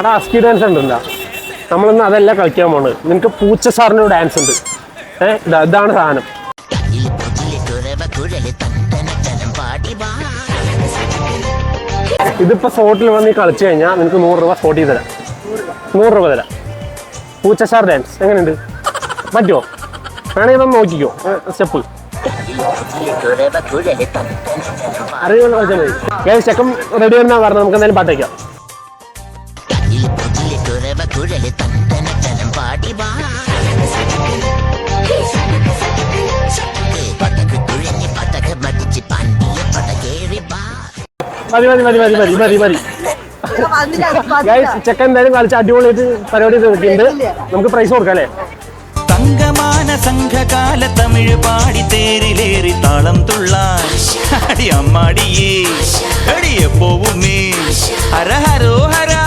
അവിടെ ASCII dance ഉണ്ടല്ലോ, നമ്മളൊന്നും അതല്ല കളിക്കാൻ പോണത്. നിനക്ക് പൂച്ച സാറിന് ഡാൻസ് ഉണ്ട്. ഇതാണ് സാധനം. ഇതിപ്പോ സ്പോട്ടിൽ വന്ന് കളിച്ചു കഴിഞ്ഞാൽ നിനക്ക് 100 രൂപ സ്പോട്ടിൽ തരാം. 100 രൂപ തരാം. പൂച്ച സാർ ഡാൻസ് എങ്ങനെയുണ്ട്? പറ്റുമോ? വേണമെങ്കിൽ ഒന്ന് നോക്കിക്കോ സ്റ്റെപ്പ്. അറിയുന്ന കളിച്ചാൽ മതി. ചെക്കൻ റെഡി എന്നാ പറഞ്ഞത്. നമുക്ക് എന്തായാലും പാട്ട് വയ്ക്കാം. മതി. ചെക്കൻ എന്തായാലും കളിച്ച് അടിപൊളിയായിട്ട് പരിപാടി നിൽക്കുന്നുണ്ട്. നമുക്ക് പ്രൈസ് കൊടുക്കാം അല്ലേ? തങ്കമാന സംഘകാല തമിഴ് പാടി തേരിലേറി താളം തുള്ളാടി അമ്മാടിയേ എടിയെ പോവുമേ ഹര ഹരോ ഹരാ.